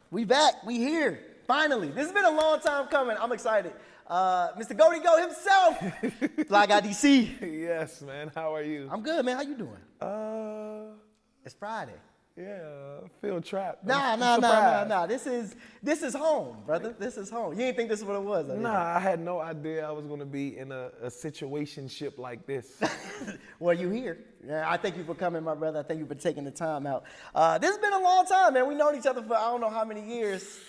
We back. We here. Finally. This has been a long time coming. I'm excited. Mr. Goldie Go himself. Fly Guy DC. Yes, man. How are you? I'm good, man. How you doing? It's Friday. Yeah, I feel trapped. Nah. This is home, brother. This is home. You didn't think this is what it was? Nah, I had no idea I was gonna be in a situationship like this. Well, you here. Yeah, I thank you for coming, my brother. I thank you for taking the time out. This has been a long time, man. We've known each other for I don't know how many years.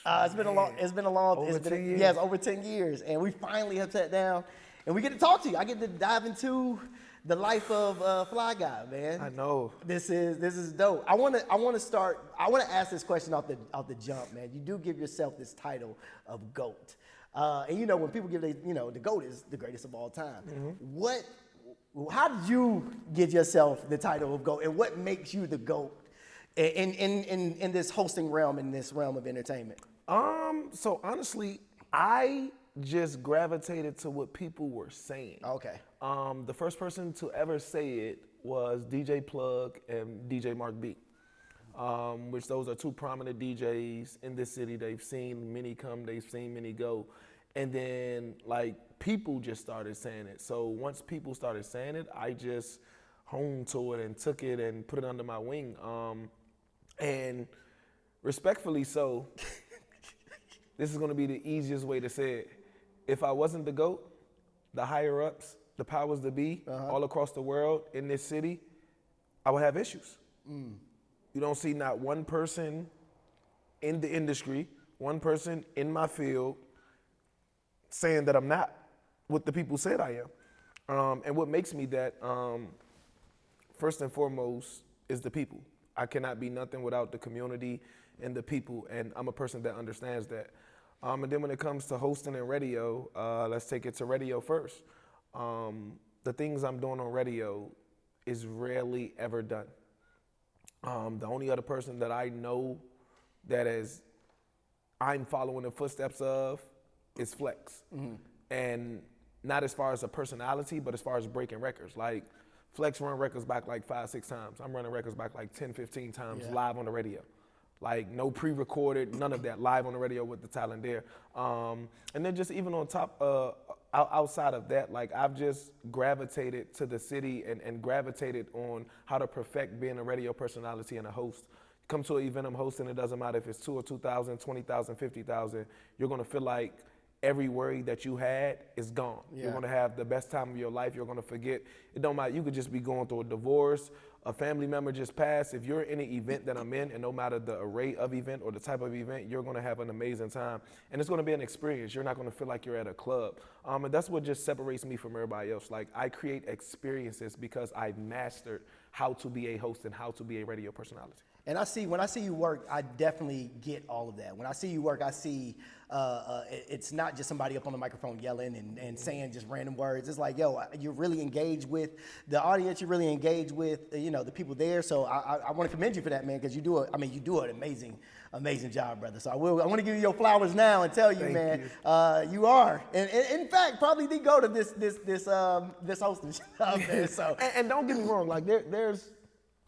It's been a long. Over 10 years. Yes, over 10 years, and we finally have sat down, and we get to talk to you. I get to dive into the life of Fly Guy, man. I know. This is dope. I want to ask this question off the jump, man. You do give yourself this title of GOAT, and you know when people give the GOAT is the greatest of all time. Mm-hmm. How did you give yourself the title of GOAT, and what makes you the GOAT in this hosting realm, in this realm of entertainment? So honestly, I just gravitated to what people were saying. Okay. The first person to ever say it was DJ Plug and DJ Mark B, which those are two prominent DJs in this city. They've seen many come, they've seen many go. And then like people just started saying it. So once people started saying it, I just honed to it and took it and put it under my wing. And respectfully so, this is gonna be the easiest way to say it. If I wasn't the GOAT, the higher ups, the powers that be, all across the world in this city, I would have issues. Mm. You don't see not one person in the industry, one person in my field saying that I'm not what the people said I am. And what makes me that, first and foremost, is the people. I cannot be nothing without the community and the people, and I'm a person that understands that. And then when it comes to hosting and radio, let's take it to radio first. The things I'm doing on radio is rarely ever done. The only other person that I know that I'm following the footsteps of is Flex. Mm-hmm. And not as far as a personality, but as far as breaking records. Like Flex run records back like 5-6 times. I'm running records back like 10-15 times live on the radio. Like no pre-recorded, none of that, live on the radio with the talent there. And then just even on top, outside of that, like I've just gravitated to the city and gravitated on how to perfect being a radio personality and a host. Come to an event I'm hosting, it doesn't matter if it's 2 or 2,000, 20,000, 50,000, you're gonna feel like every worry that you had is gone. Yeah. You're gonna have the best time of your life. You're gonna forget. It don't matter. You could just be going through a divorce, a family member just passed. If you're in an event that I'm in, and no matter the array of event or the type of event, you're gonna have an amazing time. And it's gonna be an experience. You're not gonna feel like you're at a club. And that's what just separates me from everybody else. Like I create experiences because I've mastered how to be a host and how to be a radio personality. And when I see you work, I definitely get all of that. When I see you work, I see it's not just somebody up on the microphone yelling and saying just random words. It's like, yo, you're really engaged with the audience. You're really engaged with the people there. So I want to commend you for that, man, because you do an amazing job, brother. So I want to give you your flowers now and tell you, Thank man, you. you are, and in fact, probably the GOAT of this hosting job, man. So and don't get me wrong, like there's.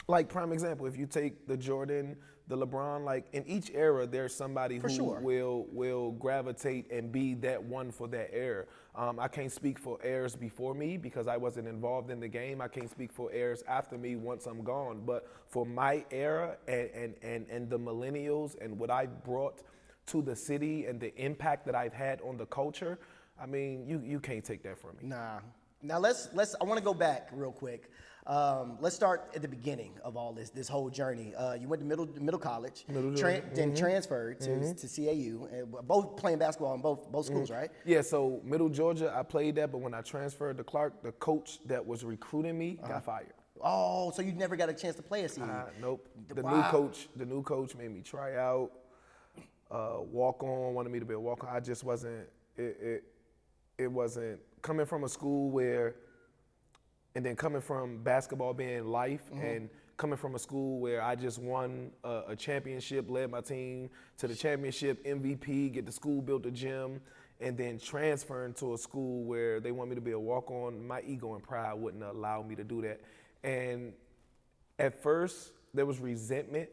Like prime example, if you take the Jordan, the LeBron, like in each era, there's somebody who will gravitate and be that one for that era. I can't speak for eras before me because I wasn't involved in the game. I can't speak for eras after me once I'm gone. But for my era and the millennials and what I brought to the city and the impact that I've had on the culture, I mean, you can't take that from me. Nah. Now I want to go back real quick. Let's start at the beginning of all this whole journey. You went to middle college, then transferred to CAU, both playing basketball in both schools, right? Yeah, so Middle Georgia, I played that, but when I transferred to Clark, the coach that was recruiting me got fired. Oh, so you never got a chance to play at CAU? Nope. The new coach made me try out, walk on, wanted me to be a walk on. I just wasn't. It wasn't coming from a school where. And then coming from basketball being life and coming from a school where I just won a championship, led my team to the championship, MVP, get the school, built a gym, and then transferring to a school where they want me to be a walk-on, my ego and pride wouldn't allow me to do that. And at first, there was resentment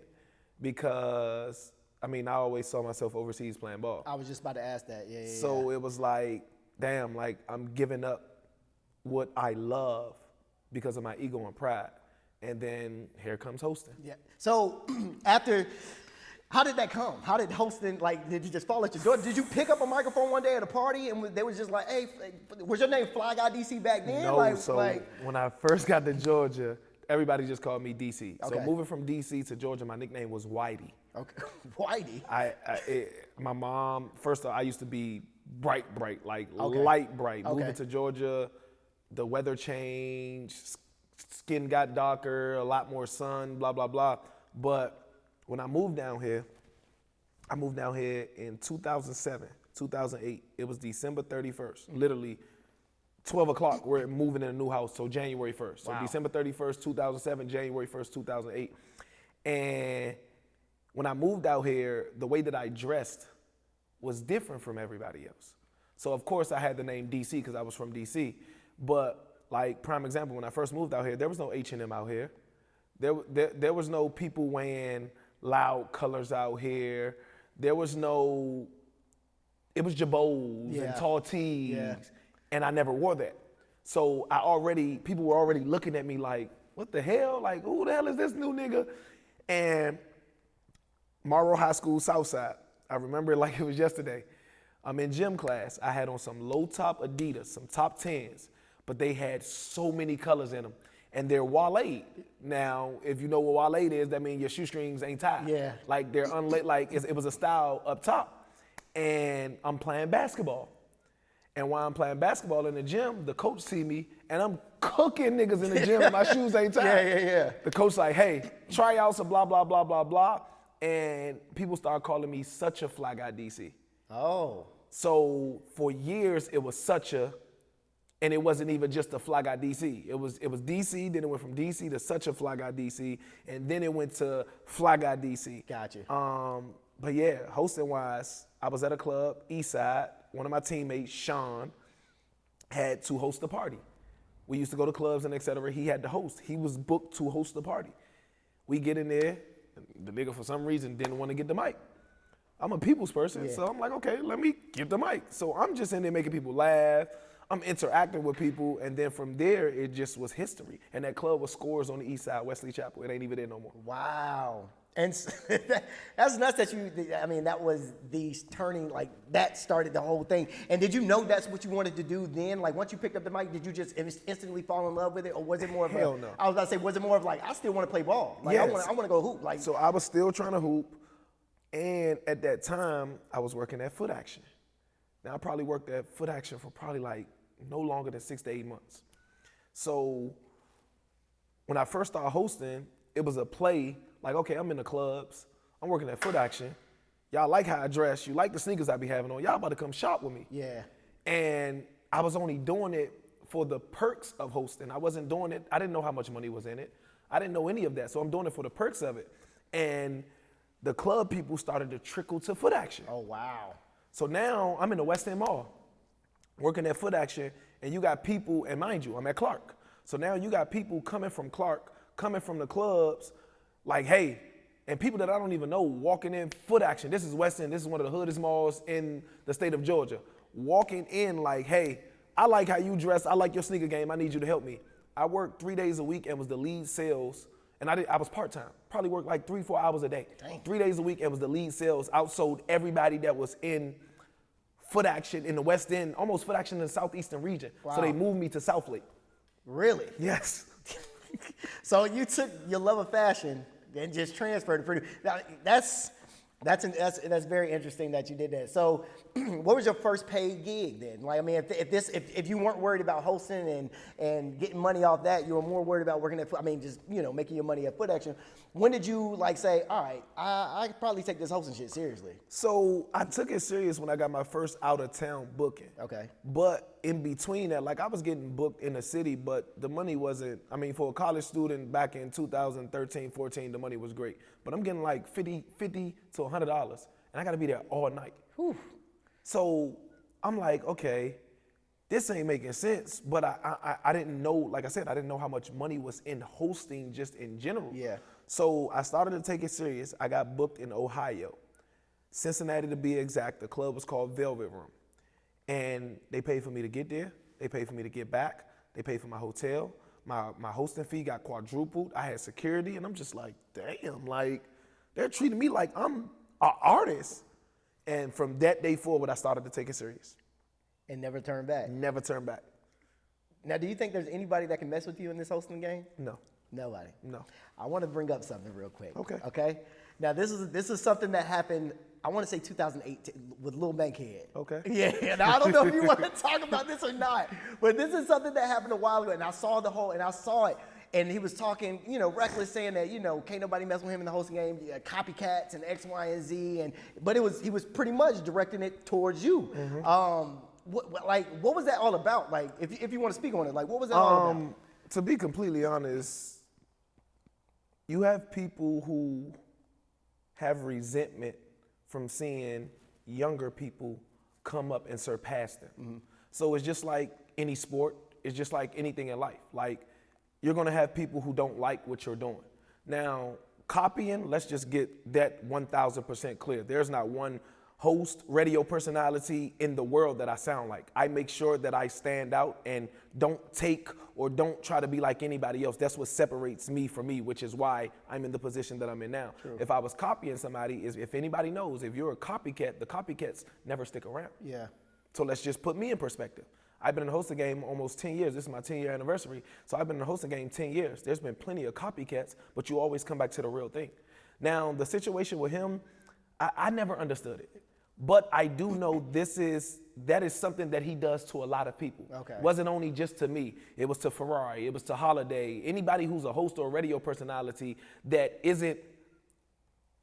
because I mean, I always saw myself overseas playing ball. I was just about to ask that. Yeah. So it was like, damn, like I'm giving up what I love because of my ego and pride. And then here comes hosting. Yeah. So after, how did that come? How did hosting, like, did you just fall at your door? Did you pick up a microphone one day at a party and they was just like, hey, was your name Fly Guy DC back then? No, like, when I first got to Georgia, everybody just called me DC. Okay. So moving from DC to Georgia, my nickname was Whitey. Okay, Whitey. My mom, first off, I used to be bright, like Okay. light bright. Okay. Moving to Georgia, the weather changed, skin got darker, a lot more sun, blah, blah, blah. But when I moved down here in 2007, 2008. It was December 31st, literally 12 o'clock. We're moving in a new house, so January 1st. So Wow. December 31st, 2007, January 1st, 2008. And when I moved out here, the way that I dressed was different from everybody else. So of course I had the name DC because I was from DC. But like prime example, when I first moved out here, there was no H&M out here. There was no people wearing loud colors out here. There was no, it was jabots and tall tees. Yeah. And I never wore that. So people were already looking at me like, what the hell? Like, who the hell is this new nigga? And Morrow High School, Southside. I remember it like it was yesterday. I'm in gym class. I had on some low top Adidas, some top 10s, but they had so many colors in them. And they're Wale. Now, if you know what Wale is, that means your shoestrings ain't tied. Yeah. Like they're unlit, like it was a style up top. And I'm playing basketball. And while I'm playing basketball in the gym, the coach see me and I'm cooking niggas in the gym and my shoes ain't tied. Yeah. The coach like, hey, tryouts and blah, blah, blah, blah, blah. And people start calling me such a fly guy DC. Oh. So for years it was such a, and it wasn't even just a fly guy DC. It was DC, then it went from DC to such a fly guy DC, and then it went to fly guy DC. Gotcha. But yeah, hosting wise, I was at a club, Eastside. One of my teammates, Sean, had to host the party. We used to go to clubs and et cetera. He had to host. He was booked to host the party. We get in there, and the nigga for some reason didn't want to get the mic. I'm a people's person, so I'm like, okay, let me get the mic. So I'm just in there making people laugh. I'm interacting with people, and then from there, it just was history. And that club was Scores on the east side, Wesley Chapel. It ain't even there no more. Wow. And that's nuts that that was the turning, like that started the whole thing. And did you know that's what you wanted to do then? Like once you picked up the mic, did you just instantly fall in love with it? Or was it more of Hell no. I was about to say, was it more of like, I still want to play ball? Like Yes. I want to go hoop. Like, So I was still trying to hoop, and at that time, I was working at Foot Action. Now I probably worked at Foot Action for probably like no longer than 6 to 8 months. So when I first started hosting, it was a play, like, okay, I'm in the clubs, I'm working at Foot Action. Y'all like how I dress, you like the sneakers I be having on, y'all about to come shop with me. yeah. And I was only doing it for the perks of hosting. I wasn't doing it, I didn't know how much money was in it. I didn't know any of that, so I'm doing it for the perks of it. And the club people started to trickle to Foot Action. Oh, wow. So now I'm in the West End Mall, working at Foot Action, and you got people, and mind you, I'm at Clark. So now you got people coming from Clark, coming from the clubs, like, hey, and people that I don't even know walking in Foot Action. This is West End, this is one of the hoodest malls in the state of Georgia. Walking in like, hey, I like how you dress, I like your sneaker game, I need you to help me. I worked 3 days a week and was the lead sales, and I was part-time, probably worked like 3-4 hours a day. Dang. 3 days a week and was the lead sales, outsold everybody that was in Foot Action in the West End, almost Foot Action in the southeastern region. Wow. So they moved me to South Lake. Really? Yes. So you took your love of fashion and just transferred it pretty. Now, that's very interesting that you did that. So, what was your first paid gig then? Like, I mean, if you weren't worried about hosting and getting money off that, you were more worried about working at, just making your money at Foot Action. When did you like say, all right, I could probably take this hosting shit seriously? So I took it serious when I got my first out of town booking. Okay. But in between that, like I was getting booked in the city, but the money wasn't, for a college student back in 2013, 14, the money was great. But I'm getting like $50 to $100, and I gotta be there all night. Whew. So I'm like, okay, this ain't making sense, but I didn't know, like I said, I didn't know how much money was in hosting just in general. Yeah. So I started to take it serious. I got booked in Ohio. Cincinnati to be exact. The club was called Velvet Room. And they paid for me to get there. They paid for me to get back. They paid for my hotel. My hosting fee got quadrupled. I had security, and I'm just like, damn, like, they're treating me like I'm an artist. And from that day forward, I started to take it serious. And never turn back. Never turn back. Now, do you think there's anybody that can mess with you in this hosting game? No. Nobody. No. I want to bring up something real quick. Okay. Okay. Now, this is something that happened, I want to say 2018 with Lil Bankhead. Okay. Yeah, and I don't know if you want to talk about this or not, but this is something that happened a while ago, and I saw it, and he was talking, reckless, saying that, can't nobody mess with him in the hosting game, copycats and X, Y, and Z, but he was pretty much directing it towards you. Mm-hmm. What was that all about? Like, if you want to speak on it, like, what was that all about? To be completely honest, you have people who have resentment from seeing younger people come up and surpass them. Mm-hmm. So it's just like any sport. It's just like anything in life. Like, you're gonna have people who don't like what you're doing. Now, copying, let's just get that 1,000% clear. There's not one host, radio personality in the world that I sound like. I make sure that I stand out and don't take or don't try to be like anybody else. That's what separates me from me, which is why I'm in the position that I'm in now. True. If I was copying somebody, if anybody knows, if you're a copycat, the copycats never stick around. Yeah. So let's just put me in perspective. I've been in the hosting game almost 10 years. This is my 10-year anniversary. So I've been in the hosting game 10 years. There's been plenty of copycats, but you always come back to the real thing. Now, the situation with him, I never understood it. But I do know that is something that he does to a lot of people. Okay. It wasn't only just to me. It was to Ferrari. It was to Holiday. Anybody who's a host or a radio personality that isn't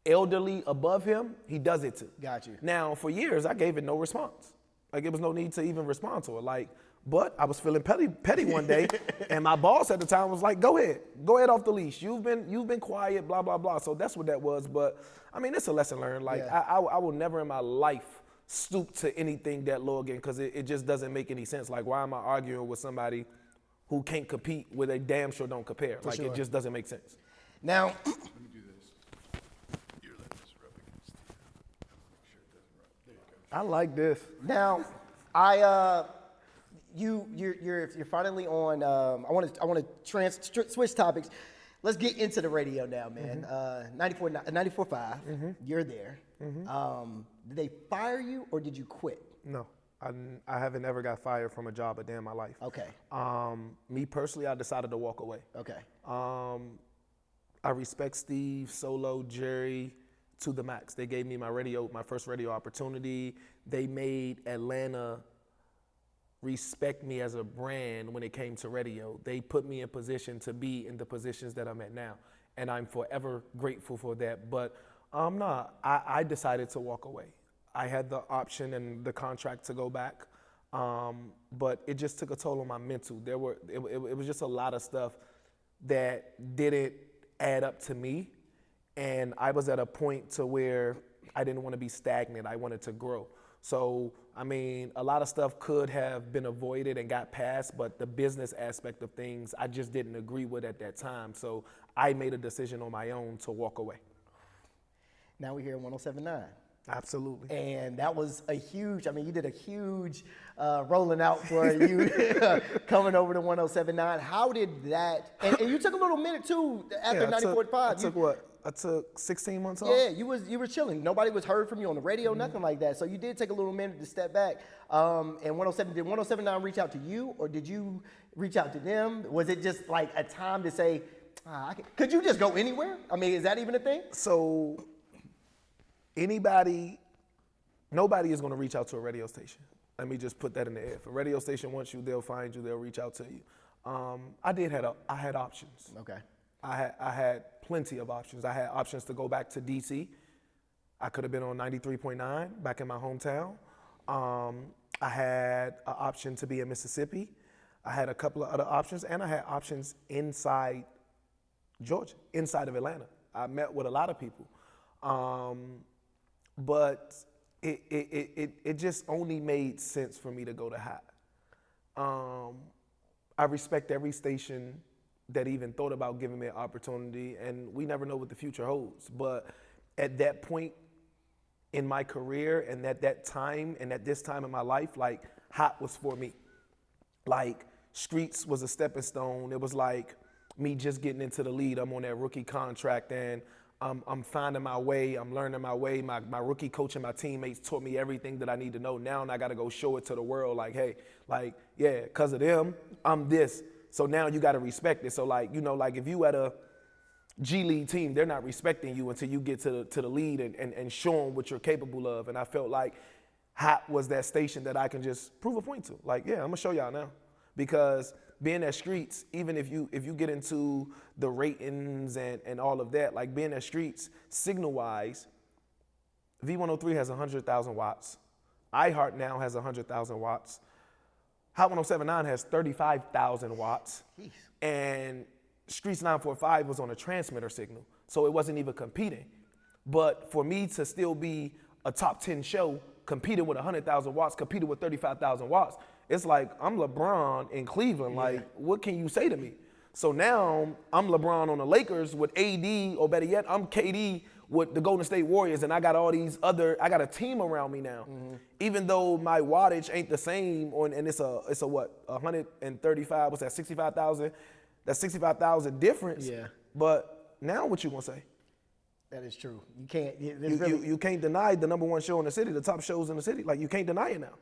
elderly above him, he does it to. Got you. Now, for years, I gave it no response. Like, it was no need to even respond to it. Like, but I was feeling petty one day, and my boss at the time was like, go ahead off the leash. You've been quiet, blah, blah, blah. So that's what that was. But I mean, it's a lesson learned. Like, yeah. I will never in my life stoop to anything that low again, because it just doesn't make any sense. Like, why am I arguing with somebody who can't compete with a damn sure don't compare? Like, it just doesn't make sense. Now, let me do this. You're letting this rub against the make sure it doesn't rub. There you go. I like this. Now, you're finally on. I want to switch topics. Let's get into the radio now, man. 94.5. Mm-hmm. You're there. Mm-hmm. Did they fire you or did you quit? No, I haven't ever got fired from a job a day in my life. Okay. Me personally, I decided to walk away. Okay. I respect Steve, Solo, Jerry to the max. They gave me my first radio opportunity. They made Atlanta respect me as a brand when it came to radio. They put me in position to be in the positions that I'm at now. And I'm forever grateful for that. But I decided to walk away. I had the option and the contract to go back. But it just took a toll on my mental. It was just a lot of stuff that didn't add up to me. And I was at a point to where I didn't want to be stagnant. I wanted to grow. So, I mean, a lot of stuff could have been avoided and got past, but the business aspect of things, I just didn't agree with at that time. So I made a decision on my own to walk away. Now we're here at 107.9. Absolutely. And that was you did a huge rolling out for you coming over to 107.9. How did that, and you took a little minute too after 94.5. I took 16 months off. Yeah, you were chilling. Nobody was heard from you on the radio, nothing like that. So you did take a little minute to step back. And did 107.9 reach out to you, or did you reach out to them? Was it just like a time to say, could you just go anywhere? I mean, is that even a thing? So nobody is going to reach out to a radio station. Let me just put that in the air. If a radio station wants you, they'll find you, they'll reach out to you. I had options. Okay. I had plenty of options. I had options to go back to DC. I could have been on 93.9 back in my hometown. I had an option to be in Mississippi. I had a couple of other options, and I had options inside Georgia, inside of Atlanta. I met with a lot of people. But it just only made sense for me to go to Hot. I respect every station that even thought about giving me an opportunity, and we never know what the future holds. But at that point in my career and at that time and at this time in my life, like hot was for me. Like streets was a stepping stone. It was like me just getting into the league. I'm on that rookie contract and I'm finding my way. I'm learning my way. My rookie coach and my teammates taught me everything that I need to know now, and I got to go show it to the world. Like, hey, like, yeah, because of them, I'm this. So now you got to respect it. So like, you know, like if you at a G League team, they're not respecting you until you get to the lead and show them what you're capable of. And I felt like Hot was that station that I can just prove a point to. Like, yeah, I'm gonna show y'all now. Because being at Streets, even if you get into the ratings and all of that, like being at Streets, signal-wise, V103 has 100,000 watts. iHeart now has 100,000 watts. Hot 107.9 has 35,000 watts. Jeez. And Streets 945 was on a transmitter signal, so it wasn't even competing. But for me to still be a top 10 show, competing with 100,000 watts, competing with 35,000 watts, it's like I'm LeBron in Cleveland. Yeah. Like, what can you say to me? So now I'm LeBron on the Lakers with AD, or better yet, I'm KD with the Golden State Warriors, and I got all these I got a team around me now. Mm-hmm. Even though my wattage ain't the same, and it's a what, 135, what's that, 65,000? That's 65,000 difference. Yeah. But now what you gonna say? That is true. You can't. You can't deny the number one show in the city, the top shows in the city. Like, you can't deny it now.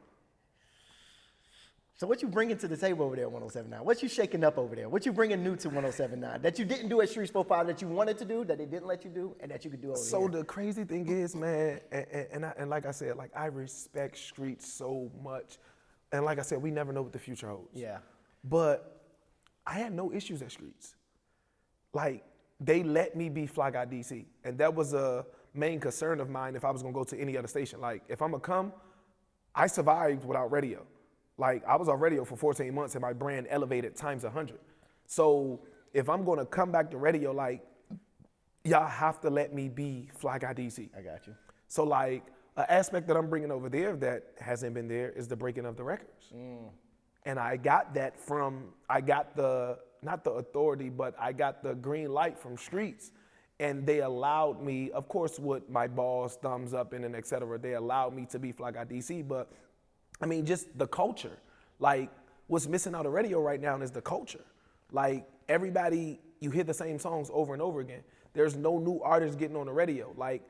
So what you bringing to the table over there at 107.9? What you shaking up over there? What you bringing new to 107.9 that you didn't do at Streets 45 that you wanted to do, that they didn't let you do, and that you could do over here? So the crazy thing is, man, and like I said, like I respect Streets so much. And like I said, we never know what the future holds. Yeah. But I had no issues at Streets. Like, they let me be Fly Guy DC. And that was a main concern of mine if I was gonna go to any other station. Like, if I'm gonna come, I survived without radio. Like, I was on radio for 14 months and my brand elevated times 100. So if I'm gonna come back to radio, like, y'all have to let me be Fly Guy DC. I got you. So like, an aspect that I'm bringing over there that hasn't been there is the breaking of the records. And I got that from, not the authority, but I got the green light from Streets. And they allowed me, of course, with my boss, thumbs up and et cetera, they allowed me to be Fly Guy DC. But I mean, just the culture. Like, what's missing out of radio right now is the culture. Like, everybody, you hear the same songs over and over again. There's no new artists getting on the radio. Like,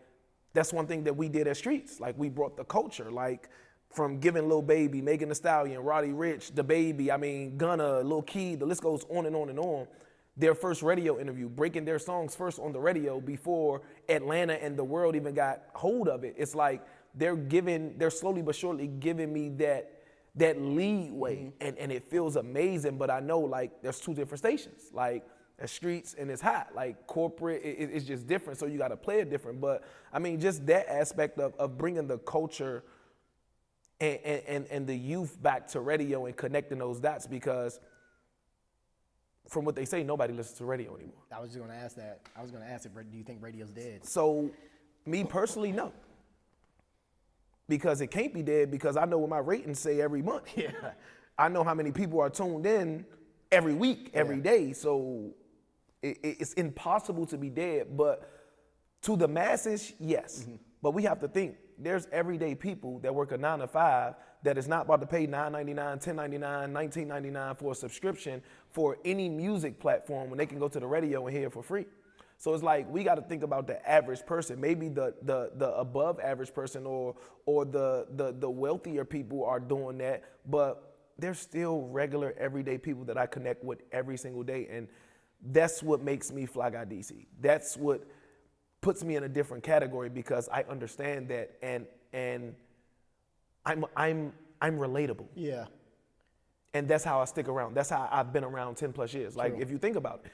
that's one thing that we did at Streets. Like, we brought the culture. Like, from Giving Lil Baby, Megan Thee Stallion, Roddy Ricch, The Baby, I mean, Gunna, Lil Key, the list goes on and on and on. Their first radio interview, breaking their songs first on the radio before Atlanta and the world even got hold of it. It's like they're slowly but surely giving me that leeway, and it feels amazing. But I know, like, there's two different stations, like at Streets and it's Hot. Like, corporate, it's just different, so you got to play it different. But I mean, just that aspect of bringing the culture and the youth back to radio and connecting those dots, because from what they say, nobody listens to radio anymore. I was just going to ask that. I was going to ask if, do you think radio's dead? So, me personally, no. Because it can't be dead, because I know what my ratings say every month. Yeah. I know how many people are tuned in every week, every day. So, it's impossible to be dead. But to the masses, yes. But we have to think, there's everyday people that work a 9 to 5 that is not about to pay $9.99, $10.99, $19.99 for a subscription for any music platform when they can go to the radio and hear it for free. So it's like, we got to think about the average person. Maybe the above average person or the wealthier people are doing that, but there's still regular everyday people that I connect with every single day, and that's what makes me Fly Guy DC. That's what puts me in a different category, because I understand that, and I'm relatable. Yeah. And that's how I stick around. That's how I've been around 10 plus years. Like, True. if you think about it,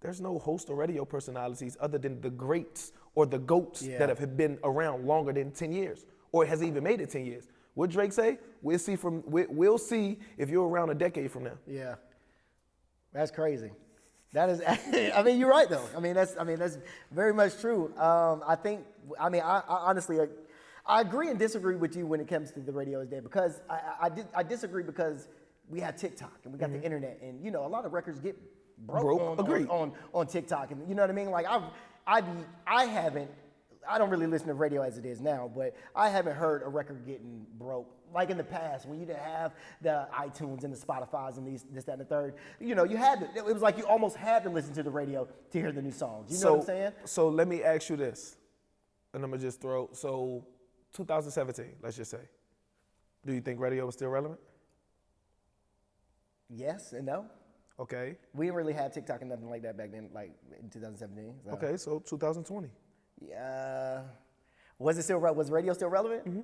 there's no host or radio personalities other than the greats or the GOATs that have been around longer than 10 years, or has even made it 10 years. What Drake say? We'll see if you're around a decade from now. Yeah. That's crazy. That is, I mean, you're right though. I mean, that's very much true. I honestly, I agree and disagree with you when it comes to the radio is dead, because I disagree, because we have TikTok and we got the internet, and a lot of records get broke on TikTok, and you know what I mean. Like I haven't I don't really listen to radio as it is now, but I haven't heard a record getting broke. Like in the past, when you didn't have the iTunes and the Spotify's and this, that, and the third, you know, you had to, it was like you almost had to listen to the radio to hear the new songs. You know what I'm saying? So let me ask you this, and I'm gonna just throw, so 2017, let's just say, do you think radio was still relevant? Yes and no. Okay. We didn't really have TikTok and nothing like that back then, like in 2017. So. Okay, so 2020. Yeah. Was radio still relevant? Mm-hmm.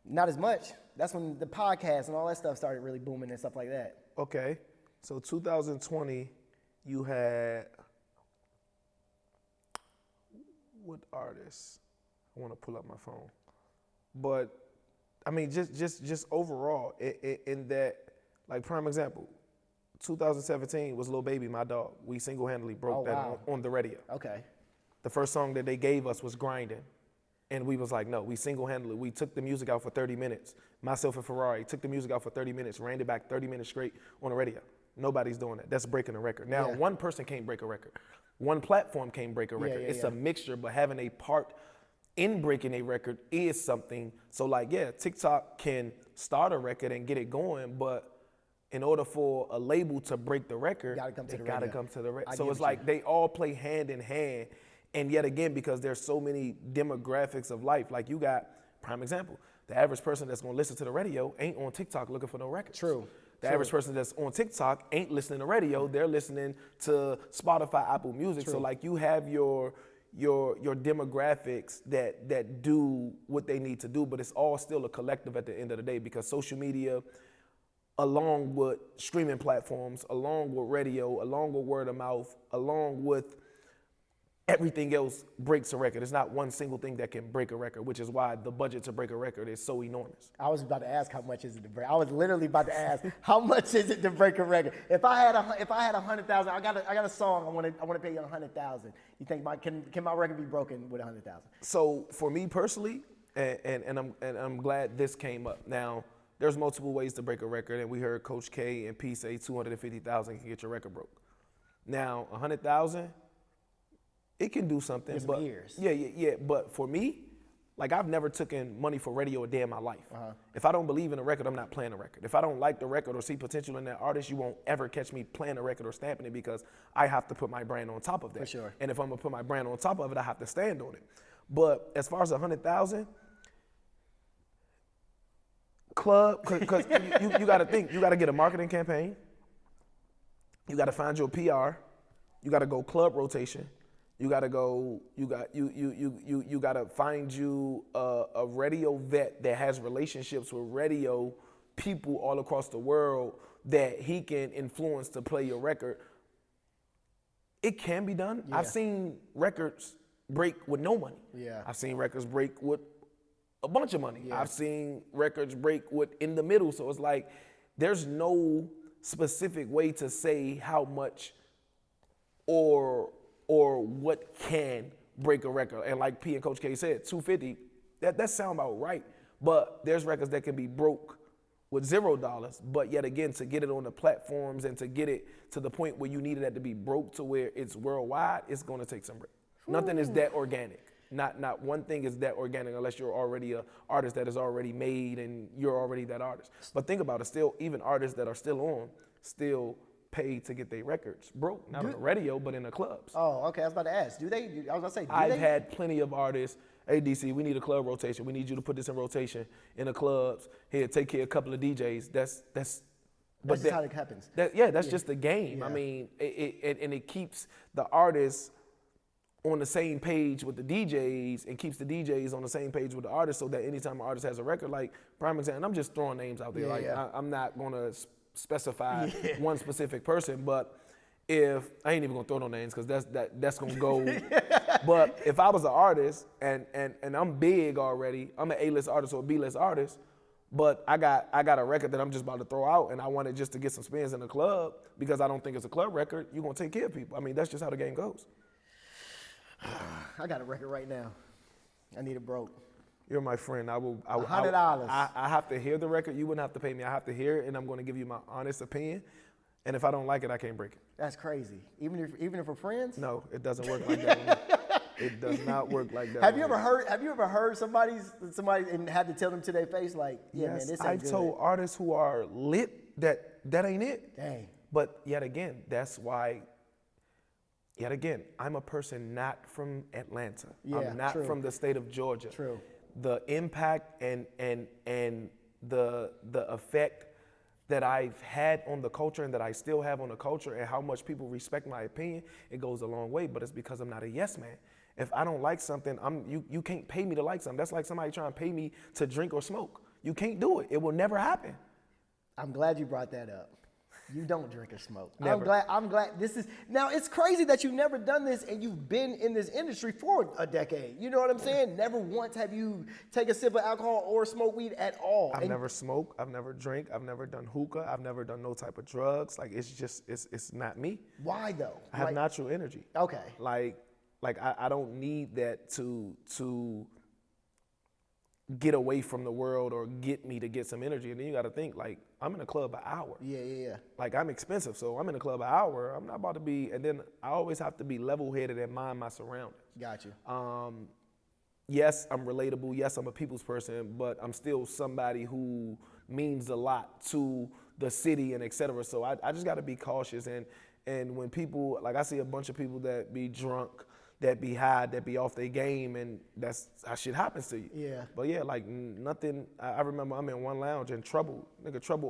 Not as much. That's when the podcast and all that stuff started really booming and stuff like that. Okay, so 2020, you had, what artists? I want to pull up my phone. But, I mean, just overall, in that, like, prime example, 2017 was Lil Baby, My Dog. We single-handedly broke that on the radio. Okay. The first song that they gave us was Grindin'. And we was like, no, we single-handedly, we took the music out for 30 minutes. Myself and Ferrari took the music out for 30 minutes, ran it back 30 minutes straight on the radio. Nobody's doing that. That's breaking a record. Now, one person can't break a record. One platform can't break a record. It's a mixture, but having a part in breaking a record is something. So like, yeah, TikTok can start a record and get it going, but in order for a label to break the record, they gotta come to the radio. So it's like they all play hand in hand. And yet again, because there's so many demographics of life, like you got, prime example, the average person that's gonna listen to the radio ain't on TikTok looking for no records. True. The average person that's on TikTok ain't listening to radio, they're listening to Spotify, Apple Music. True. So like you have your demographics that do what they need to do, but it's all still a collective at the end of the day, because social media, along with streaming platforms, along with radio, along with word of mouth, along with everything else breaks a record. It's not one single thing that can break a record, which is why the budget to break a record is so enormous. I was about to ask how much is it to break. I was literally about to ask how much is it to break a record. If I had 100,000, I got a song. I want to pay you 100,000. You think can my record be broken with 100,000? So for me personally, and I'm glad this came up. Now there's multiple ways to break a record, and we heard Coach K and P say 250,000 can get your record broke. Now 100,000. It can do something, but years. Yeah. But for me, like I've never taken money for radio a day in my life. If I don't believe in a record, I'm not playing a record. If I don't like the record or see potential in that artist, you won't ever catch me playing a record or stamping it, because I have to put my brand on top of that. For sure. And if I'm gonna put my brand on top of it, I have to stand on it. But as far as 100,000, club, because you got to think, you got to get a marketing campaign. You got to find your PR. You got to go club rotation. You gotta go. You gotta find you a radio vet that has relationships with radio people all across the world that he can influence to play your record. It can be done. Yeah. I've seen records break with no money. Yeah. I've seen records break with a bunch of money. Yeah. I've seen records break with in the middle. So it's like there's no specific way to say how much or what can break a record. And like P and Coach K said, 250, that sound about right. But there's records that can be broke with $0, but yet again, to get it on the platforms and to get it to the point where you need it to be broke to where it's worldwide, it's gonna take some break. Nothing is that organic. Not one thing is that organic unless you're already an artist that is already made and you're already that artist. But think about it, still, even artists that are still on, still pay to get their records broke, not on the radio, but in the clubs. Oh, okay. I was about to ask. Do they? I was about to say. I've had plenty of artists. Hey, DC, we need a club rotation. We need you to put this in rotation in the clubs. Here, take care of a couple of DJs. That's just how it happens. That's just the game. Yeah. I mean, it keeps the artists on the same page with the DJs and keeps the DJs on the same page with the artists, so that anytime an artist has a record, like prime example, and I'm just throwing names out there. I'm not gonna specify one specific person, but if I ain't even gonna throw no names because that's gonna go. But if I was an artist and I'm big already, I'm an A-list artist or a B-list artist, but I got a record that I'm just about to throw out and I want it just to get some spins in the club because I don't think it's a club record, you're gonna take care of people. I mean, that's just how the game goes. I got a record right now. I need it broke. You're my friend. $100. I have to hear the record. You wouldn't have to pay me. I have to hear it, and I'm going to give you my honest opinion. And if I don't like it, I can't break it. That's crazy. Even if we're friends? No, it doesn't work like that. It does not work like that. Have you ever heard somebody and had to tell them to their face like, yeah, man, Yes, this I ain't good. told artists who are lit that ain't it. Dang. But yet again, that's why. Yet again, I'm a person not from Atlanta. Yeah, I'm not true. from the state of Georgia. True. The impact and the effect that I've had on the culture and that I still have on the culture and how much people respect my opinion, it goes a long way, but it's because I'm not a yes man. If I don't like something, you can't pay me to like something. That's like somebody trying to pay me to drink or smoke. You can't do it. It will never happen. I'm glad you brought that up. You don't drink or smoke. Never. I'm glad this is, now it's crazy that you've never done this and you've been in this industry for a decade. You know what I'm saying? Never once have you taken a sip of alcohol or smoked weed at all. I've never smoked, I've never drank, I've never done hookah, I've never done no type of drugs. Like it's not me. Why though? I have natural energy. Okay. Like I don't need that to get away from the world or get me to get some energy. And then you got to think, like, I'm in a club an hour. Yeah. Like, I'm expensive, so I'm in a club an hour. I'm not about to be, and then I always have to be level-headed and mind my surroundings. Got you. Yes, I'm relatable. Yes, I'm a people's person, but I'm still somebody who means a lot to the city and et cetera. So I just got to be cautious. And when people, like I see a bunch of people that be drunk, that be high, that be off their game, and that's how shit happens to you. Yeah. But yeah, like nothing, I remember I'm in one lounge and Trouble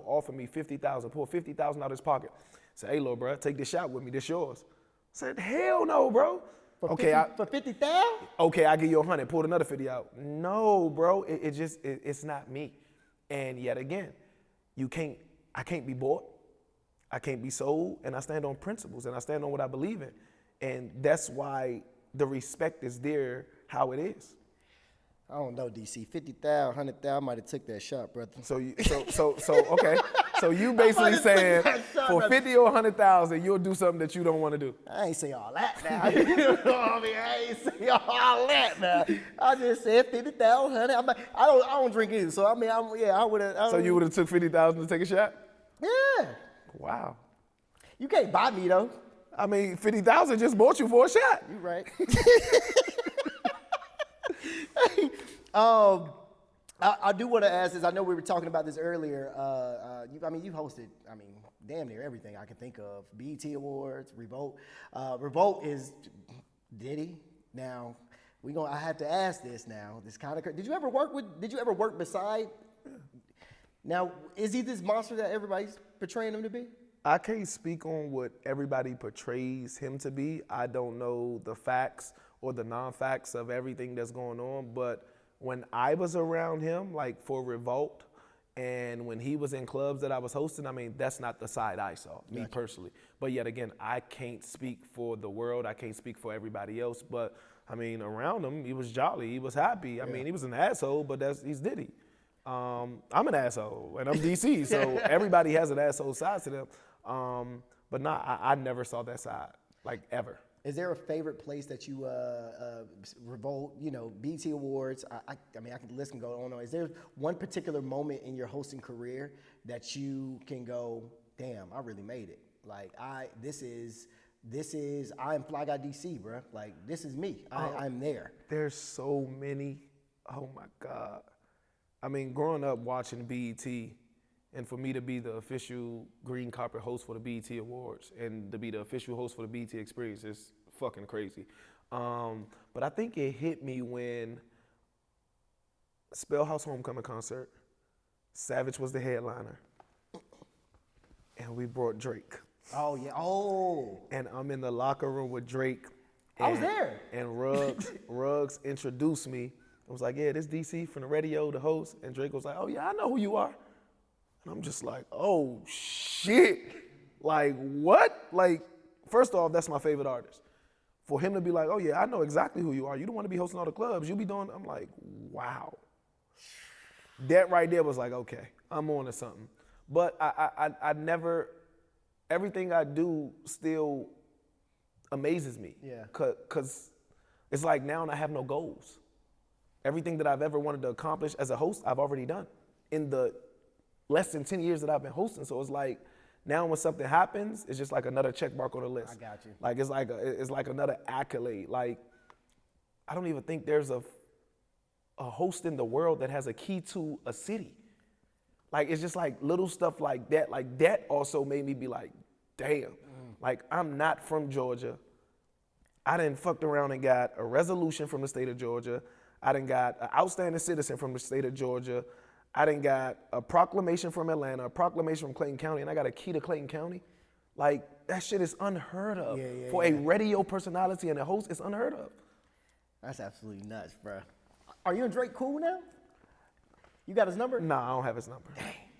offered me $50,000, pulled $50,000 out of his pocket. Said, hey, little bro, take this shot with me, this yours. I said, hell no, bro. For 50,000? Okay, I give you 100, pulled another 50 out. No, bro, it's not me. And yet again, I can't be bought, I can't be sold, and I stand on principles, and I stand on what I believe in. And that's why the respect is there how it is. I don't know, DC. 50,000, 100,000, I might have took that shot, brother. So okay. So you basically saying for 50 or 100,000, you'll do something that you don't want to do. I ain't say all that now. You know what I mean? I ain't say all that now. I just said 50,000, 100. I don't drink either, so I mean, I would have. So you would have took 50,000 to take a shot? Yeah. Wow. You can't buy me though. I mean, 50,000 just bought you for a shot. You right. I do want to ask this. I know we were talking about this earlier. You hosted, damn near everything I can think of. BET Awards, Revolt. Revolt is Diddy. Now, I have to ask this now. This kind of, did you ever work beside? Now, is he this monster that everybody's portraying him to be? I can't speak on what everybody portrays him to be. I don't know the facts or the non-facts of everything that's going on, but when I was around him, like for Revolt, and when he was in clubs that I was hosting, that's not the side I saw, me personally. But yet again, I can't speak for the world, I can't speak for everybody else, but around him, he was jolly, he was happy. He was an asshole, but he's Diddy. I'm an asshole, and I'm DC, so everybody has an asshole side to them. But I never saw that side, like ever. Is there a favorite place that you Revolt, BET Awards? I can list and go on and on. Is there one particular moment in your hosting career that you can go, damn, I really made it? Like this is I'm Fly Guy DC, bro. Like this is me. I'm there. There's so many. Oh my God. Growing up watching BET, and for me to be the official green carpet host for the BET Awards and to be the official host for the BET Experience is fucking crazy. But I think it hit me when Spellhouse Homecoming concert, Savage was the headliner, and we brought Drake. Oh, yeah. Oh. And I'm in the locker room with Drake. I was there. And Ruggs introduced me. I was like, yeah, this DC from the radio, the host. And Drake was like, oh, yeah, I know who you are. And I'm just like, oh, shit. Like, what? Like, first off, that's my favorite artist. For him to be like, oh, yeah, I know exactly who you are. You don't want to be hosting all the clubs. You be doing, I'm like, wow. That right there was like, okay, I'm on to something. But I never, everything I do still amazes me. Yeah. Because it's like now I have no goals. Everything that I've ever wanted to accomplish as a host, I've already done in the less than 10 years that I've been hosting. So it's like now when something happens, it's just like another check mark on the list. I got you. Like it's like another accolade. Like I don't even think there's a host in the world that has a key to a city. Like, it's just like little stuff like that. Like, that also made me be like, damn. Like, I'm not from Georgia. I done fucked around and got a resolution from the state of Georgia. I done got an outstanding citizen from the state of Georgia. I done got a proclamation from Atlanta, a proclamation from Clayton County, and I got a key to Clayton County. Like, that shit is unheard of. For a radio personality and a host, it's unheard of. That's absolutely nuts, bro. Are you and Drake cool now? You got his number? No, I don't have his number.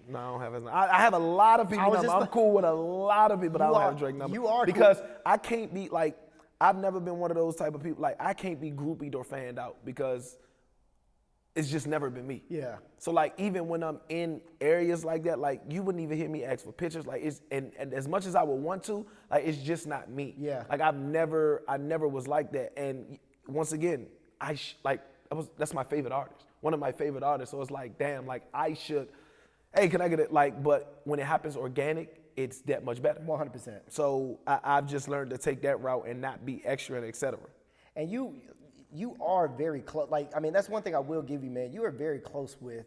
No, I don't have his number. I have a lot of people number. I'm cool with a lot of people, but I don't have a Drake number. You are because cool. I can't be like, I've never been one of those type of people. Like, I can't be groupied or fanned out because it's just never been me. Yeah. So like, even when I'm in areas like that, like, you wouldn't even hear me ask for pictures. Like, it's and as much as I would want to, like, it's just not me. Yeah. Like, I never was like that. And once again, that's my favorite artist. One of my favorite artists. So it's like, damn, like, I should, hey, can I get it? Like, but when it happens organic, it's that much better. 100%. So I've just learned to take that route and not be extra and et cetera. And you are very close. Like, I mean, that's one thing I will give you, man. You are very close with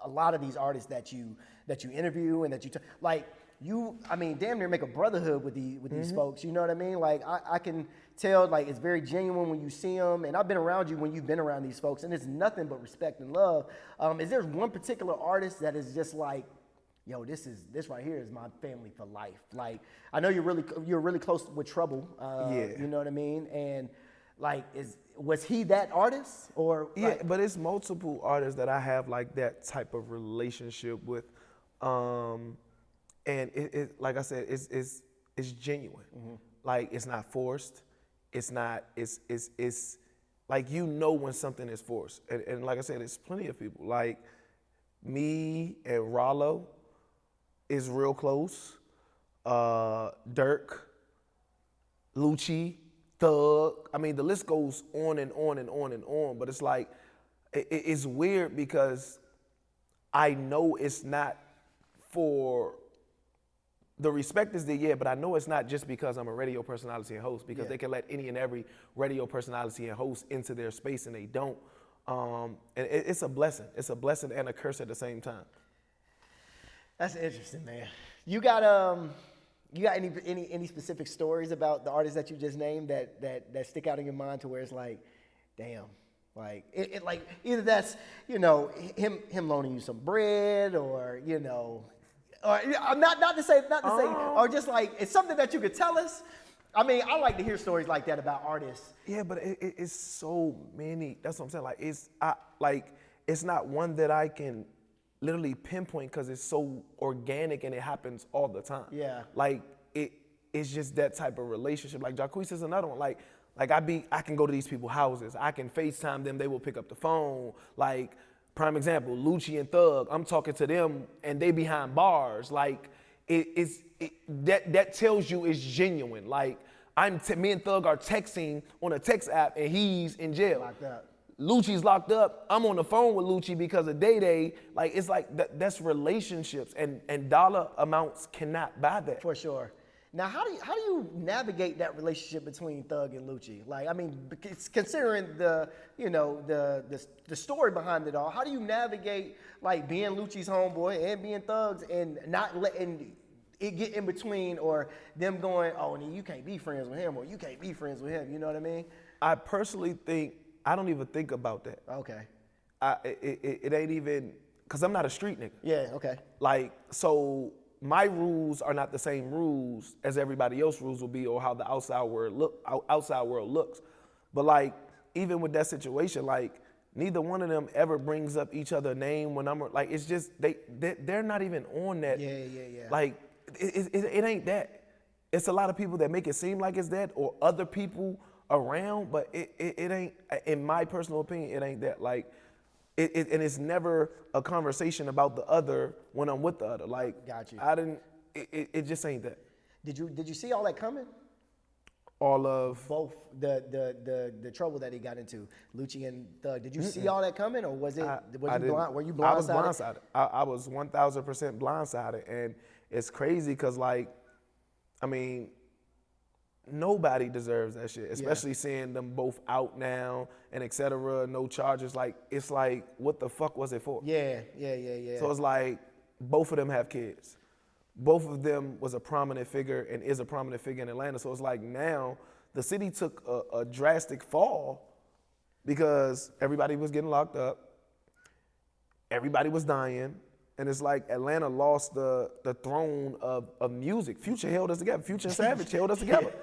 a lot of these artists that you interview and that you like. You, I mean, damn near make a brotherhood with these folks. You know what I mean? Like, I can tell, like, it's very genuine when you see them. And I've been around you when you've been around these folks, and it's nothing but respect and love. Is there one particular artist that is just like, yo, this right here is my family for life? Like, I know you're really close with Trouble. You know what I mean? And like, was he that artist or? Yeah, like, but it's multiple artists that I have like that type of relationship with. And it like I said, it's genuine. Like, it's not forced. It's like, you know when something is forced. And like I said, it's plenty of people. Like, me and Rollo is real close. Dirk, Lucci, Thug. I mean, the list goes on and on and on and on. But it's like, it's weird because I know it's not for the respect is there, yeah, but I know it's not just because I'm a radio personality and host, because they can let any and every radio personality and host into their space, and they don't. And it's a blessing. It's a blessing and a curse at the same time. That's interesting, man. You got any specific stories about the artists that you just named that stick out in your mind to where it's like, damn, like it like either that's, you know, him loaning you some bread, or, you know, or not to say, or just like, it's something that you could tell us. I mean, I like to hear stories like that about artists. Yeah, but it's so many. That's what I'm saying. Like, it's not one that I can literally pinpoint because it's so organic and it happens all the time. Yeah. Like, it's just that type of relationship. Like, Jacquees is another one. Like I can go to these people's houses. I can FaceTime them. They will pick up the phone. Like, prime example, Lucci and Thug. I'm talking to them and they behind bars. Like, that tells you it's genuine. Like, me and Thug are texting on a text app and he's in jail. Locked up. Lucci's locked up. I'm on the phone with Lucci because of Day. Like, it's like that's relationships, and dollar amounts cannot buy that. For sure. Now, how do you navigate that relationship between Thug and Lucci? Like, I mean, considering the story behind it all, how do you navigate, like, being Lucci's homeboy and being Thug's and not letting it get in between, or them going, oh, you can't be friends with him, or you can't be friends with him? You know what I mean? I personally think, I don't even think about that. Okay. It ain't even, because I'm not a street nigga. Yeah, okay. Like, so my rules are not the same rules as everybody else's rules will be, or how the outside world looks. But like, even with that situation, like, neither one of them ever brings up each other's name when I'm like, it's just they're not even on that. Yeah. Like, it ain't that. It's a lot of people that make it seem like it's that, or other people around, but it ain't. In my personal opinion, it ain't that. Like, and it's never a conversation about the other when I'm with the other. Like, got you. It just ain't that. Did you see all that coming? All of Both the trouble that he got into, Lucci and Thug. Did you see all that coming, or were you blindsided? I was blindsided. I was 1,000% blindsided, and it's crazy because, like, I mean, nobody deserves that shit, especially seeing them both out now and et cetera, no charges. Like, it's like, what the fuck was it for? Yeah. So it's like, both of them have kids. Both of them was a prominent figure and is a prominent figure in Atlanta. So it's like now the city took a drastic fall because everybody was getting locked up. Everybody was dying. And it's like Atlanta lost the throne of music. Future held us together. Future and Savage held us together.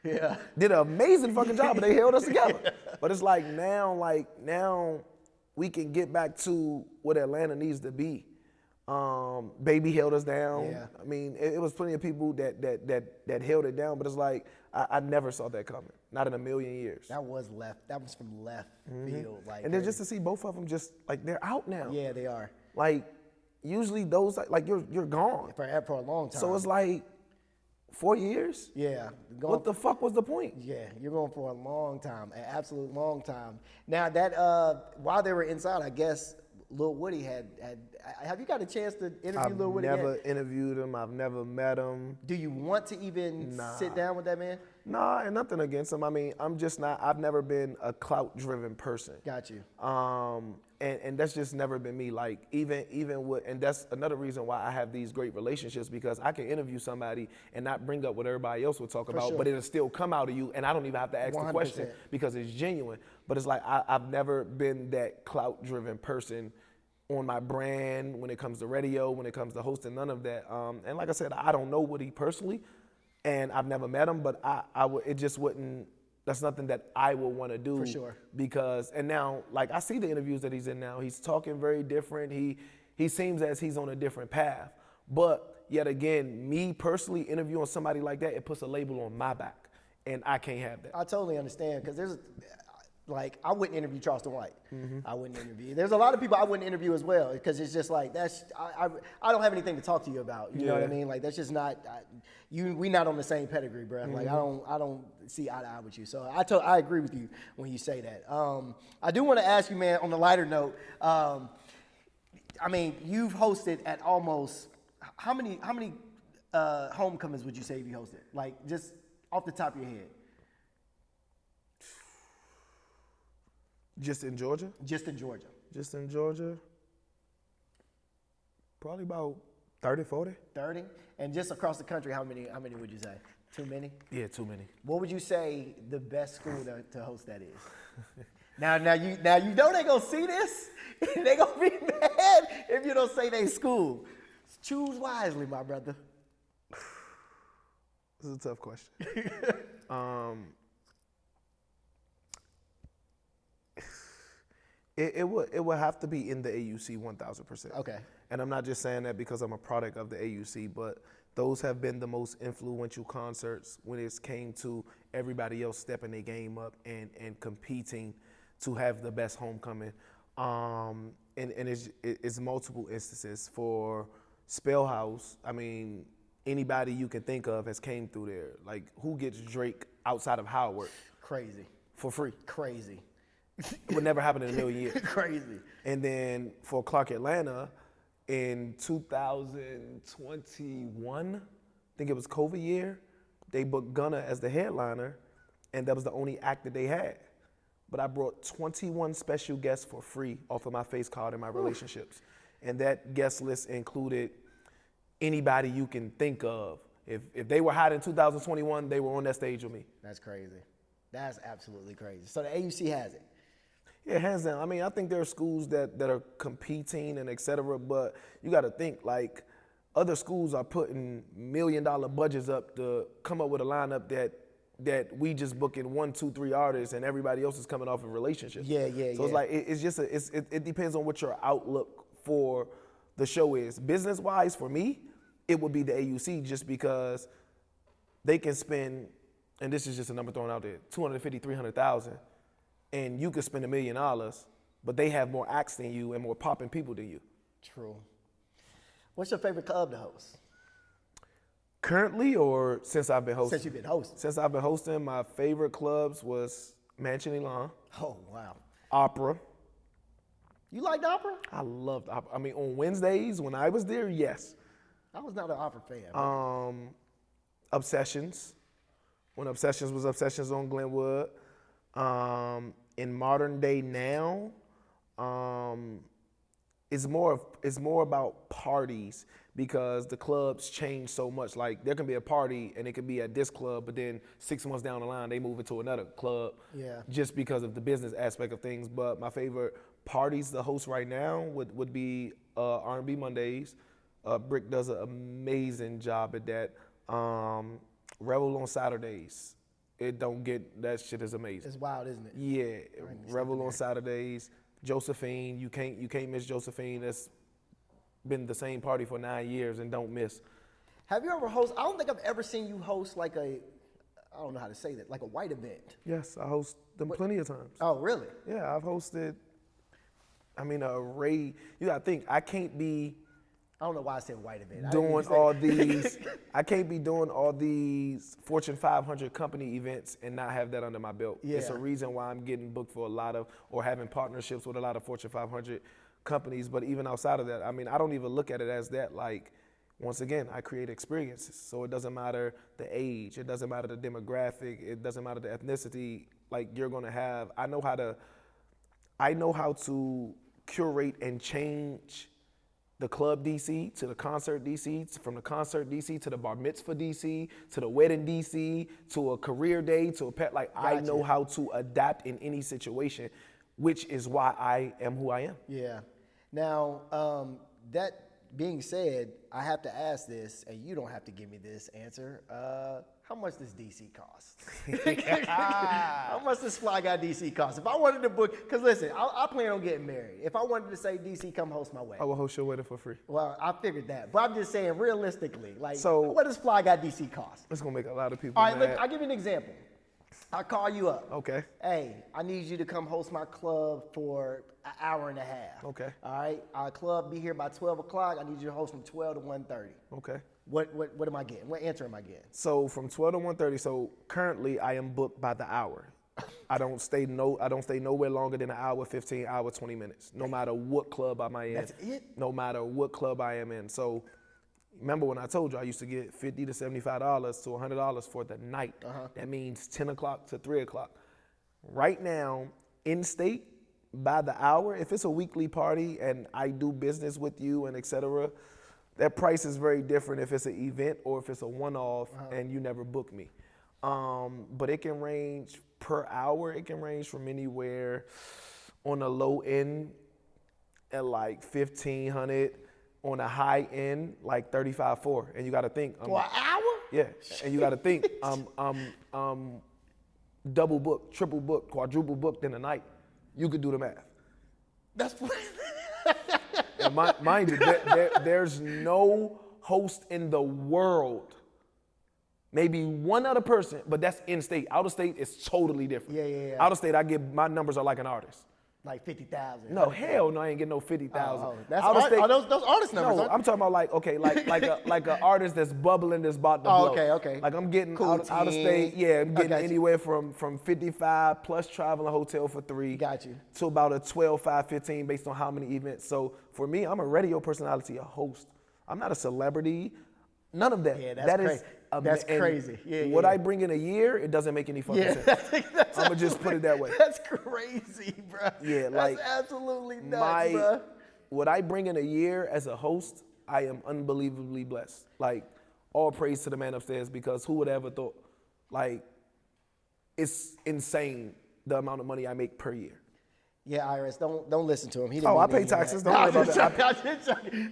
Yeah. Did an amazing fucking job, but they held us together. But it's like now we can get back to what Atlanta needs to be. Baby held us down. Yeah. I mean, it was plenty of people that held it down, but it's like I never saw that coming. Not in a million years. That was left. That was from left field. Like, And then just to see both of them just like they're out now. yeah, they are Like usually those like you're gone. for a long time. So it's like 4 years. yeah, What the fuck was the point? Yeah, you're going for a long time, an absolute long time. Now that while they were inside, I guess Lil Woody had. Have you got a chance to interview Lil Woody? I've never yet? interviewed him. I've never met him. Do you want to even sit down with that man? Nah, and nothing against him. I mean, I'm just not. I've never been a clout-driven person. Got you. And that's just never been me. Like even with, and that's another reason why I have these great relationships, because I can interview somebody and not bring up what everybody else would talk about, sure. but it'll still come out of you, and I don't even have to ask the question 100%. because it's genuine. But it's like I've never been that clout-driven person on my brand when it comes to radio, when it comes to hosting, none of that. And like I said, I don't know Woody personally, and I've never met him, but it just wouldn't. That's nothing that I would want to do. For sure. Because, and now, like I see the interviews that he's in now, he's talking very different. He seems as he's on a different path. But yet again, me personally interviewing somebody like that, it puts a label on my back, and I can't have that. I totally understand, because like, I wouldn't interview Charleston White. I wouldn't interview. There's a lot of people I wouldn't interview as well, because it's just like, I don't have anything to talk to you about. You know what I mean? Like, that's just not, we not on the same pedigree, bro. Like, I don't see eye to eye with you. So I agree with you when you say that. I do want to ask you, man, on the lighter note, I mean, you've hosted at almost, how many homecomings would you say you hosted? Like, just off the top of your head. Just in Georgia? Just in Georgia. Just in Georgia? Probably about 30, 40. 30? And just across the country, how many would you say? Too many? Yeah, too many. What would you say the best school to host that is? Now you know they gonna see this. They gonna be mad if you don't say they school. Choose wisely, my brother. This is a tough question. It would have to be in the AUC 1,000%. Okay. And I'm not just saying that because I'm a product of the AUC, but those have been the most influential concerts when it came to everybody else stepping their game up and competing to have the best homecoming. And it's multiple instances. For Spellhouse, I mean, anybody you can think of has came through there. Like, who gets Drake outside of Howard? Crazy. For free. Crazy. It would never happen in a million years. Crazy. And then for Clark Atlanta, in 2021, I think it was COVID year, they booked Gunna as the headliner, and that was the only act that they had. But I brought 21 special guests for free off of my face card and my relationships. And that guest list included anybody you can think of. If they were hot in 2021, they were on that stage with me. That's crazy. That's absolutely crazy. So the AUC has it. Yeah, hands down. I mean, I think there are schools that are competing and et cetera, but you got to think, like, other schools are putting $1 million budgets up to come up with a lineup that we just booking 1, 2, 3 artists and everybody else is coming off of relationships. Yeah. So it's like, it depends on what your outlook for the show is. Business-wise, for me, it would be the AUC, just because they can spend, and this is just a number thrown out there, $250,000, $300,000. And you could spend $1 million, but they have more acts than you and more popping people than you. True. What's your favorite club to host? Currently, or since I've been hosting? Since you've been hosting. Since I've been hosting, my favorite clubs was Mansion Elan, Oh, wow. Opera. You liked opera? I loved opera. I mean, on Wednesdays when I was there, yes. I was not an opera fan. Obsessions. when Obsessions was Obsessions on Glenwood. In modern day now, it's more about parties because the clubs change so much. Like there can be a party and it could be at this club, but then 6 months down the line they move into another club. Yeah. Just because of the business aspect of things. But my favorite parties to host right now would be R&B Mondays. Brick does an amazing job at that. Revel on Saturdays. That shit is amazing. It's wild, isn't it? Yeah, Revel on Saturdays. Josephine, you can't miss Josephine. That's been the same party for 9 years and don't miss. Have you ever hosted? I don't think I've ever seen you host like I don't know how to say that, like a white event. Yes, I host them plenty of times. Oh, really? Yeah, I've hosted, an array. You gotta think, I can't be I don't know why I said white event. doing all these, I can't be doing all these Fortune 500 company events and not have that under my belt. Yeah. It's a reason why I'm getting booked for or having partnerships with a lot of Fortune 500 companies. But even outside of that, I don't even look at it as that. Like, once again, I create experiences. So it doesn't matter the age, it doesn't matter the demographic, it doesn't matter the ethnicity. Like you're gonna have, I know how to curate and change the club DC to the concert DC, from the concert DC to the bar mitzvah DC, to the wedding DC, to a career day, to a pet. Like I know how to adapt in any situation, which is why I am who I am. Yeah. Now, that being said, I have to ask this, and you don't have to give me this answer. How much does DC cost? How much does Fly Guy DC cost? If I wanted to book, because listen, I plan on getting married. If I wanted to say DC, come host my wedding. I will host your wedding for free. Well, I figured that, but I'm just saying realistically, like, So- what does Fly Guy DC cost? It's gonna make a lot of people All right, mad. look, I'll give you an example. I call you up. Okay. Hey, I need you to come host my club for an hour and a half. Okay. All right, our club be here by 12 o'clock. I need you to host from 12 to 1:30. Okay. What am I getting? What answer am I getting? So from 12 to 1:30. So currently I am booked by the hour. I don't stay nowhere longer than an hour, 15, hour, 20 minutes. No matter what club I'm in. That's it? No matter what club I am in. So remember when I told you I used to get $50 to $75 to $100 for the night. That means 10 o'clock to 3 o'clock. Right now, in state, by the hour, if it's a weekly party and I do business with you and et cetera, that price is very different if it's an event or if it's a one-off and you never book me. But it can range per hour. It can range from anywhere on the low end at like 1,500, on the high end like 35-4. And you got to think. For an hour? Yeah, and you got to think. Double booked, triple booked, quadruple booked in a night. You could do the math. That's And mind you, there's no host in the world, maybe one other person, but that's in state. Out of state is totally different. Yeah. Out of state, my numbers are like an artist. like 50,000. No, hell no, I ain't getting no 50,000. That's Out of state, those artist numbers. no, aren't I'm talking about like an artist that's bubbling, that's about to blow. Okay. Like I'm getting Cool out of state. team. Yeah, I'm I getting got you. anywhere from 55 plus traveling hotel for 3. Got you. To about a 12, 5, 15 based on how many events. So for me, I'm a radio personality, a host. I'm not a celebrity. None of that. Yeah, that's That crazy. is That's and crazy. Yeah, what yeah. I bring in a year, it doesn't make any fucking Yeah, sense. I'm gonna just put it that way. That's crazy, bro. Yeah, like, that's absolutely nuts, bro. What I bring in a year as a host, I am unbelievably blessed. Like, all praise to the man upstairs, because who would have ever thought? Like, it's insane the amount of money I make per year. Yeah, Iris, don't listen to him. He didn't Oh, mean I to pay hear that. taxes. Don't worry about that.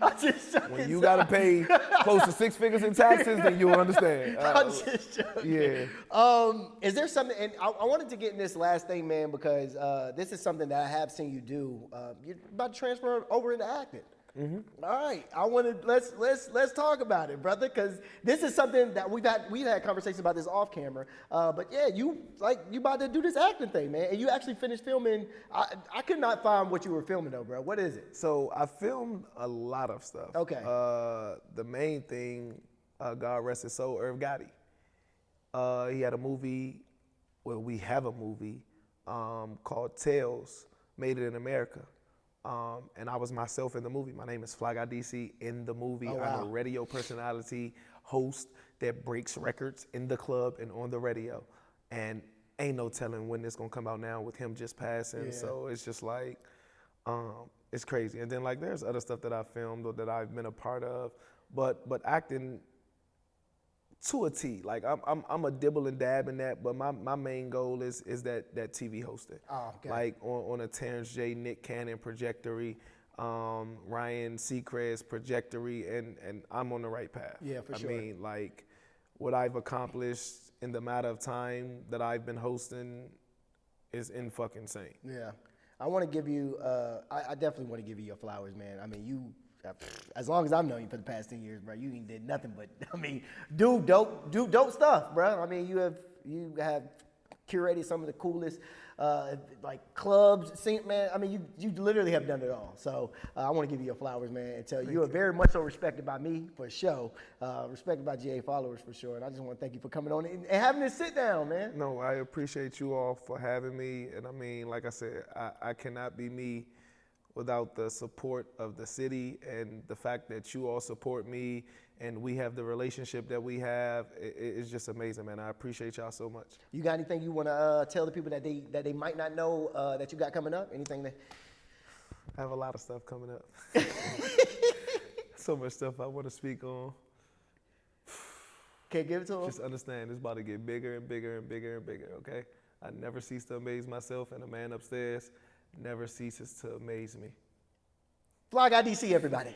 I'm just joking. When you gotta pay close to 6 figures in taxes, then you'll understand. I'm just joking. Yeah. Is there something, and I wanted to get in this last thing, man, because this is something that I have seen you do. You're about to transfer over into acting. Mm-hmm. All right, I want to let's talk about it, brother, because this is something that we've had conversations about this off camera. But yeah, you about to do this acting thing, man, and you actually finished filming. I could not find what you were filming though, bro. What is it? So I filmed a lot of stuff. Okay. The main thing, God rest his soul, Irv Gotti. He had a movie. Well, we have a movie called Tales, Made It in America. And I was myself in the movie. My name is Fly Guy DC in the movie. Oh, I'm a wow. radio personality, host that breaks records in the club and on the radio. And ain't no telling when it's gonna come out now with him just passing. Yeah. So it's just like, it's crazy. And then like there's other stuff that I filmed or that I've been a part of, but acting to a T. Like I'm a dibble and dab in that, but my main goal is that TV hosting. Oh, okay. Like on a Terrence J, Nick Cannon trajectory, Ryan Seacrest trajectory, and I'm on the right path. Yeah, for sure. I mean, like what I've accomplished in the matter of time that I've been hosting is in fucking insane. Yeah. I want to give you, I definitely want to give you your flowers, man. I mean, you, as long as I've known you for the past 10 years, bro, you ain't did nothing but, I mean, do dope stuff, bro. I mean, you have curated some of the coolest, like clubs, man. I mean, you literally have done it all. So I want to give you your flowers, man, and tell you you are very much so respected by me for sure, respected by GAFollowers for sure. And I just want to thank you for coming on and having this sit down, man. No, I appreciate you all for having me. And I mean, like I said, I cannot be me without the support of the city and the fact that you all support me and we have the relationship that we have. It's just amazing, man. I appreciate y'all so much. You got anything you want to tell the people that they might not know that you got coming up? Anything that? I have a lot of stuff coming up. So much stuff I want to speak on. Can't give it to them? Just understand, it's about to get bigger and bigger and bigger and bigger, okay? I never cease to amaze myself, and the man upstairs never ceases to amaze me. Fly Guy DC, everybody.